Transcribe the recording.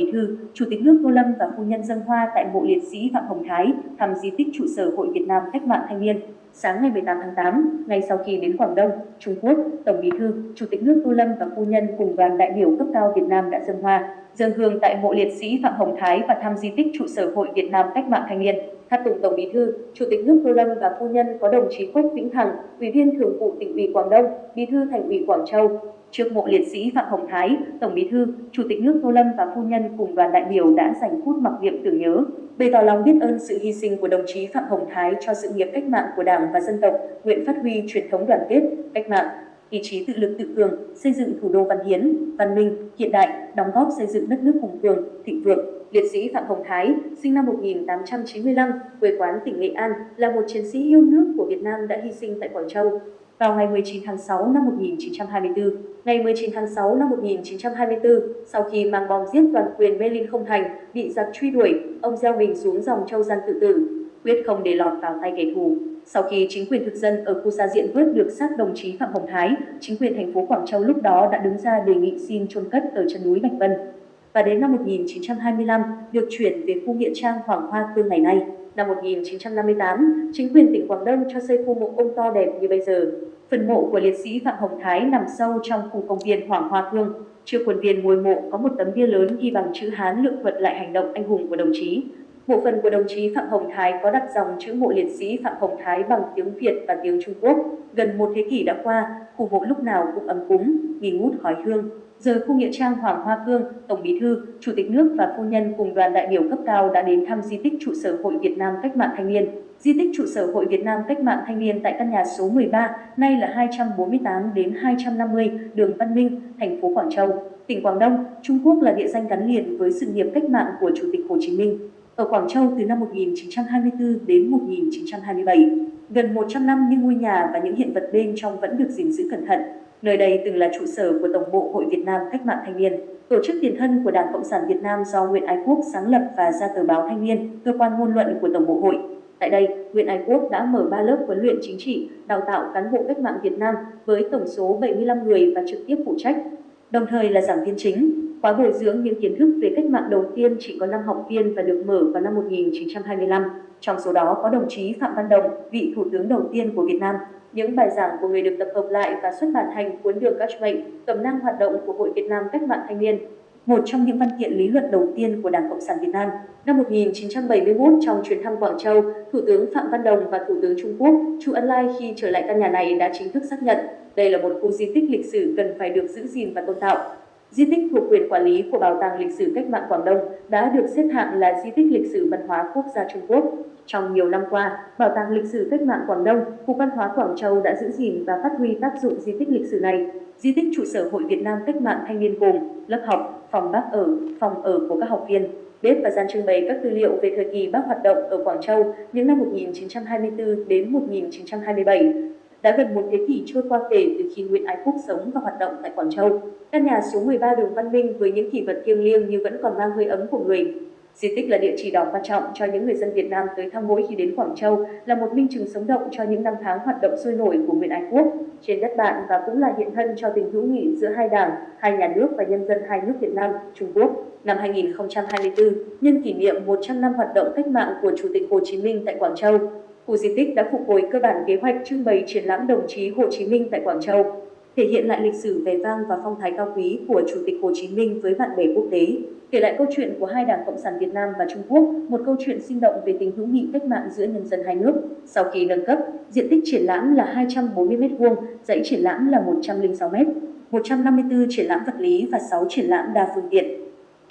Bí thư, Chủ tịch nước Tô Lâm và phu nhân dâng hoa tại mộ liệt sĩ Phạm Hồng Thái, thăm di tích trụ sở Hội Việt Nam Cách mạng Thanh niên. Sáng ngày 18 tháng 8, ngay sau khi đến Quảng Đông, Trung Quốc, Tổng Bí thư, Chủ tịch nước Tô Lâm và phu nhân cùng đoàn đại biểu cấp cao Việt Nam đã dâng hoa, dâng hương tại mộ liệt sĩ Phạm Hồng Thái và thăm di tích trụ sở Hội Việt Nam Cách mạng Thanh niên. Tháp tùng Tổng Bí thư, Chủ tịch nước Tô Lâm và phu nhân có đồng chí Quách Vĩnh Hằng, Ủy viên Thường vụ Tỉnh ủy Quảng Đông, Bí thư Thành ủy Quảng Châu. Trước mộ liệt sĩ Phạm Hồng Thái, Tổng Bí thư, Chủ tịch nước Tô Lâm và phu nhân cùng đoàn đại biểu đã dành phút mặc niệm tưởng nhớ, bày tỏ lòng biết ơn sự hy sinh của đồng chí Phạm Hồng Thái cho sự nghiệp cách mạng của Đảng và dân tộc, nguyện phát huy truyền thống đoàn kết, cách mạng, ý chí tự lực tự cường, xây dựng thủ đô văn hiến, văn minh, hiện đại, đóng góp xây dựng đất nước hùng cường, thịnh vượng. Liệt sĩ Phạm Hồng Thái, sinh năm 1895, quê quán tỉnh Nghệ An, là một chiến sĩ yêu nước của Việt Nam đã hy sinh tại Quảng Châu. Vào ngày 19 tháng 6 năm 1924, ngày 19 tháng 6 năm 1924, sau khi mang bom giết toàn quyền Berlin không thành, bị giặc truy đuổi, ông gieo mình xuống dòng Châu Giang tự tử, quyết không để lọt vào tay kẻ thù. Sau khi chính quyền thực dân ở khu Sa Diện vớt được xác đồng chí Phạm Hồng Thái, chính quyền thành phố Quảng Châu lúc đó đã đứng ra đề nghị xin chôn cất ở chân núi Bạch Vân. Và đến năm 1925, được chuyển về khu nghĩa trang Hoàng Hoa Cương ngày nay. Năm 1958, chính quyền tỉnh Quảng Đông cho xây khu mộ ông to đẹp như bây giờ. Phần mộ của liệt sĩ Phạm Hồng Thái nằm sâu trong khu công viên Hoàng Hoa Cương. Trước khuôn viên ngôi mộ có một tấm bia lớn ghi bằng chữ Hán lượng thuật lại hành động anh hùng của đồng chí. Mộ phần của đồng chí Phạm Hồng Thái có đặt dòng chữ mộ liệt sĩ Phạm Hồng Thái bằng tiếng Việt và tiếng Trung Quốc. Gần một thế kỷ đã qua, khu mộ lúc nào cũng ấm cúng, nghi ngút khói hương. Giờ khu nghĩa trang Hoàng Hoa Cương, Tổng Bí thư, Chủ tịch nước và phu nhân cùng đoàn đại biểu cấp cao đã đến thăm di tích trụ sở Hội Việt Nam Cách mạng Thanh niên. Di tích trụ sở Hội Việt Nam Cách mạng Thanh niên tại căn nhà số 13, nay là 248 đến 250 đường Văn Minh, thành phố Quảng Châu, tỉnh Quảng Đông, Trung Quốc là địa danh gắn liền với sự nghiệp cách mạng của Chủ tịch Hồ Chí Minh. Ở Quảng Châu từ năm 1924 đến 1927, gần 100 năm nhưng ngôi nhà và những hiện vật bên trong vẫn được gìn giữ cẩn thận. Nơi đây từng là trụ sở của Tổng bộ Hội Việt Nam Cách mạng Thanh niên, tổ chức tiền thân của Đảng Cộng sản Việt Nam do Nguyễn Ái Quốc sáng lập và ra tờ báo Thanh niên, cơ quan ngôn luận của Tổng bộ Hội. Tại đây, Nguyễn Ái Quốc đã mở 3 lớp huấn luyện chính trị, đào tạo cán bộ cách mạng Việt Nam với tổng số 75 người và trực tiếp phụ trách, đồng thời là giảng viên chính. Khóa bồi dưỡng những kiến thức về cách mạng đầu tiên chỉ có 5 học viên và được mở vào năm 1925. Trong số đó có đồng chí Phạm Văn Đồng, vị Thủ tướng đầu tiên của Việt Nam. Những bài giảng của người được tập hợp lại và xuất bản thành cuốn Đường Cách mệnh, cẩm nang hoạt động của Hội Việt Nam Cách mạng Thanh niên, một trong những văn kiện lý luận đầu tiên của Đảng Cộng sản Việt Nam. Năm 1971, trong chuyến thăm Quảng Châu, Thủ tướng Phạm Văn Đồng và Thủ tướng Trung Quốc Chu Ân Lai khi trở lại căn nhà này đã chính thức xác nhận đây là một khu di tích lịch sử cần phải được giữ gìn và tôn tạo. Di tích thuộc quyền quản lý của Bảo tàng Lịch sử Cách mạng Quảng Đông đã được xếp hạng là di tích lịch sử văn hóa quốc gia Trung Quốc. Trong nhiều năm qua, Bảo tàng Lịch sử Cách mạng Quảng Đông, Cục Văn hóa Quảng Châu đã giữ gìn và phát huy tác dụng di tích lịch sử này. Di tích trụ sở Hội Việt Nam Cách mạng Thanh niên gồm lớp học, phòng bác ở, phòng ở của các học viên, bếp và gian trưng bày các tư liệu về thời kỳ Bác hoạt động ở Quảng Châu những năm 1924 đến 1927. Đã gần một thế kỷ trôi qua kể từ khi Nguyễn Ái Quốc sống và hoạt động tại Quảng Châu. Căn nhà số 13 đường Văn Minh với những kỷ vật thiêng liêng nhưng vẫn còn mang hơi ấm của người. Di tích là địa chỉ đỏ quan trọng cho những người dân Việt Nam tới thăm mỗi khi đến Quảng Châu, là một minh chứng sống động cho những năm tháng hoạt động sôi nổi của Nguyễn Ái Quốc trên đất bạn và cũng là hiện thân cho tình hữu nghị giữa hai đảng, hai nhà nước và nhân dân hai nước Việt Nam, Trung Quốc. Năm 2024, nhân kỷ niệm 100 năm hoạt động cách mạng của Chủ tịch Hồ Chí Minh tại Quảng Châu, khu di tích đã phục hồi cơ bản kế hoạch trưng bày triển lãm đồng chí Hồ Chí Minh tại Quảng Châu, thể hiện lại lịch sử vẻ vang và phong thái cao quý của Chủ tịch Hồ Chí Minh với bạn bè quốc tế, kể lại câu chuyện của hai Đảng Cộng sản Việt Nam và Trung Quốc, một câu chuyện sinh động về tình hữu nghị cách mạng giữa nhân dân hai nước. Sau khi nâng cấp, diện tích triển lãm là 240 m², dãy triển lãm là 106 m, 154 triển lãm vật lý và 6 triển lãm đa phương tiện.